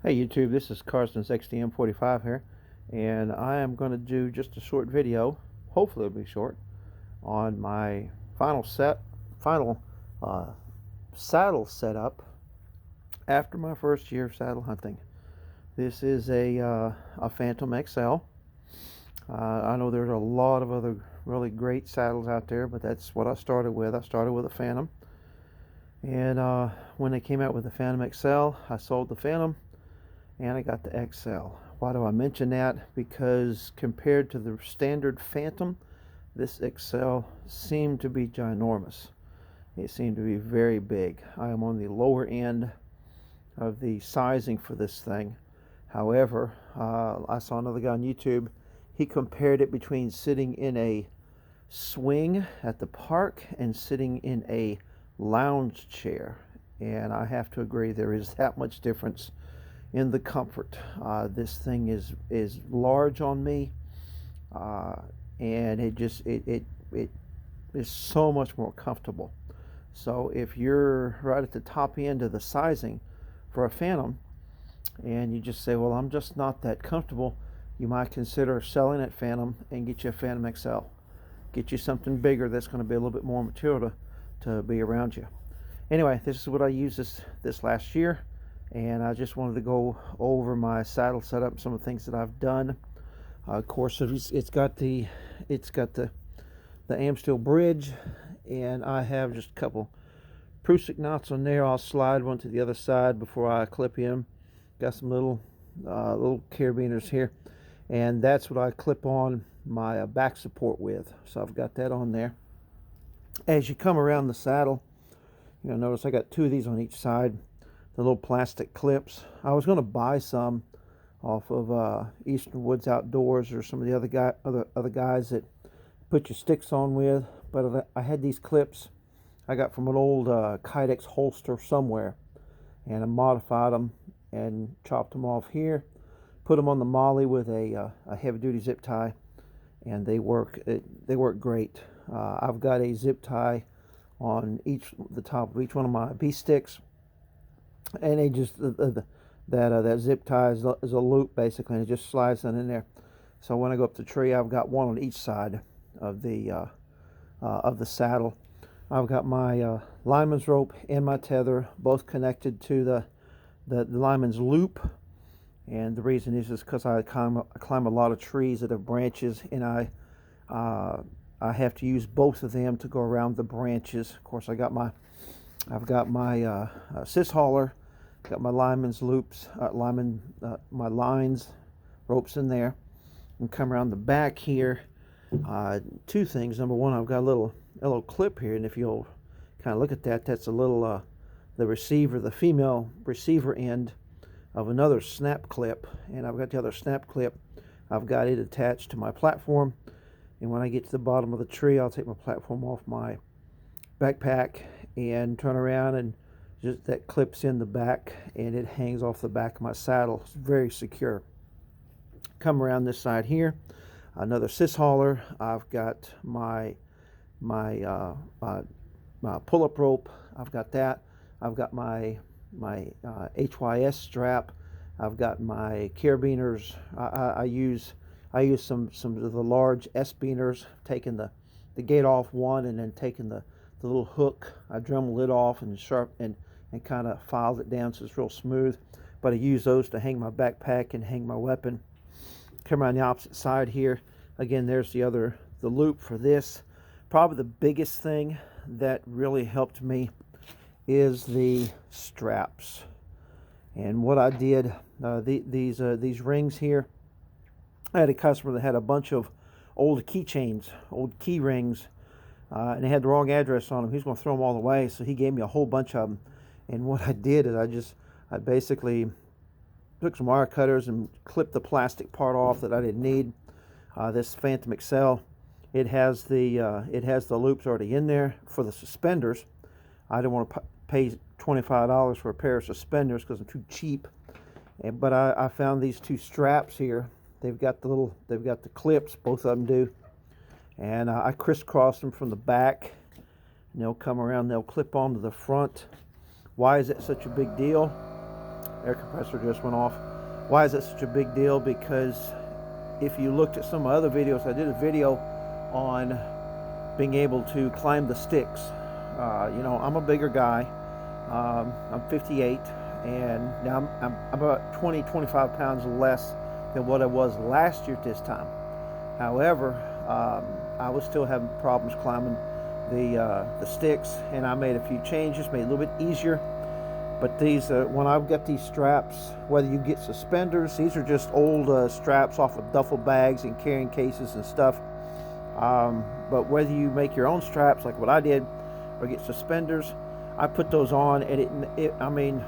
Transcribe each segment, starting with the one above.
Hey YouTube, this is Carson's XDM45 here, and I am going to do just a short video, hopefully it'll be short, on my final saddle setup after my first year of saddle hunting. This is a Phantom XL. I know there's a lot of other really great saddles out there, but that's what I started with. I started with a Phantom, and when they came out with the Phantom XL, I sold the Phantom and I got the XL. Why do I mention that? Because compared to the standard Phantom, this XL seemed to be ginormous. It seemed to be very big. I am on the lower end of the sizing for this thing. However, I saw another guy on YouTube. He compared it between sitting in a swing at the park and sitting in a lounge chair. And I have to agree, there is that much difference in the comfort. This thing is large on me, and it is so much more comfortable. So if you're right at the top end of the sizing for a Phantom and you just say, well, I'm just not that comfortable, you might consider selling that Phantom and get you a Phantom XL. Get you something bigger that's going to be a little bit more material to be around you. Anyway, this is what I used this last year, and I just wanted to go over my saddle setup, some of the things that I've done. Of course, it's got the Amsteel bridge, and I have just a couple Prusik knots on there. I'll slide one to the other side before I clip in. Got some little carabiners here, and that's what I clip on my back support with. So I've got that on there. As you come around the saddle, you'll notice I got two of these on each side. The little plastic clips. I was going to buy some off of Eastern Woods Outdoors or some of the other guys that put your sticks on with, but I had these clips I got from an old Kydex holster somewhere, and I modified them and chopped them off here, put them on the Molly with a heavy-duty zip tie, and they work great. I've got a zip tie on the top of each one of my B sticks, and they just that zip tie is a loop basically, and it just slides in there. So when I go up the tree, I've got one on each side of the saddle. I've got my lineman's rope and my tether both connected to the lineman's loop, and the reason is because I climb a lot of trees that have branches, and I have to use both of them to go around the branches. Of course, I've got my sis hauler, got my lineman's loops, my lines, ropes in there, and come around the back here. Two things. Number one, I've got a little clip here, and if you'll kind of look at that, that's a little the female receiver end of another snap clip, and I've got the other snap clip. I've got it attached to my platform, and when I get to the bottom of the tree, I'll take my platform off my backpack and turn around, and just that clips in the back, and it hangs off the back of my saddle. It's very secure. Come around this side here, another sis hauler. I've got my pull-up rope. I've got that. I've got my HYS strap. I've got my carabiners. I use some of the large S-beaners, taking the gate off one and then taking the little hook. I Dremel it off and kind of filed it down so it's real smooth. But I use those to hang my backpack and hang my weapon. Come around the opposite side here. Again, there's the loop for this. Probably the biggest thing that really helped me is the straps. And what I did, these rings here, I had a customer that had a bunch of old keychains, old key rings, and they had the wrong address on them. He's going to throw them all away, so he gave me a whole bunch of them. And what I did is I basically took some wire cutters and clipped the plastic part off that I didn't need. This Phantom XL, it has the loops already in there for the suspenders. I didn't want to pay $25 for a pair of suspenders because I'm too cheap. But I found these two straps here. They've got the clips, both of them do, and I crisscrossed them from the back, and they'll come around, they'll clip onto the front. Why is that such a big deal? air compressor just went off. Why is that such a big deal? Because if you looked at some of my other videos, I did a video on being able to climb the sticks. You know, I'm a bigger guy. I'm 58, and now I'm about 20-25 pounds less than what I was last year at this time. However, I was still having problems climbing the sticks, and I made a few changes, made it a little bit easier. But these, when I've got these straps, whether you get suspenders, these are just old straps off of duffel bags and carrying cases and stuff. But whether you make your own straps, like what I did, or get suspenders, I put those on, and I mean,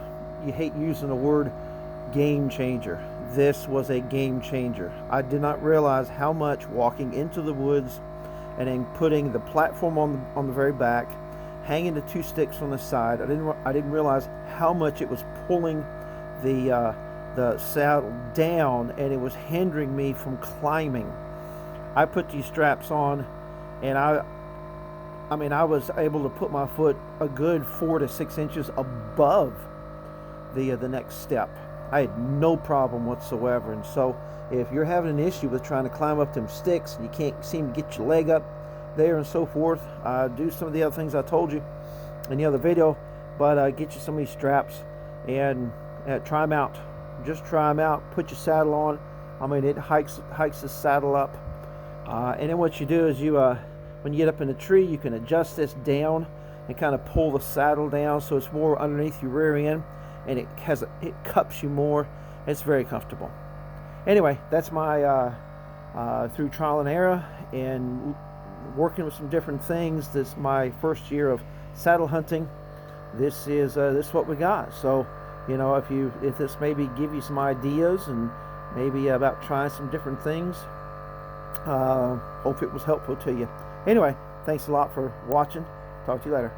you hate using the word game changer. This was a game changer. I did not realize how much walking into the woods and then putting the platform on the very back, hanging the 2 sticks on the side. I didn't realize how much it was pulling the saddle down, and it was hindering me from climbing. I put these straps on, and I mean, I was able to put my foot a good 4 to 6 inches above the next step. I had no problem whatsoever. And so if you're having an issue with trying to climb up them sticks and you can't seem to get your leg up there and so forth, do some of the other things I told you in the other video, but get you some of these straps and try them out. Just try them out. Put your saddle on. I mean, it hikes the saddle up. And then what you do is when you get up in a tree, you can adjust this down and kind of pull the saddle down so it's more underneath your rear end, and it cups you more. It's very comfortable. Anyway, that's my through trial and error and working with some different things. This is my first year of saddle hunting. This is what we got. So, you know, if this maybe give you some ideas and maybe about trying some different things, hope it was helpful to you. Anyway, thanks a lot for watching. Talk to you later.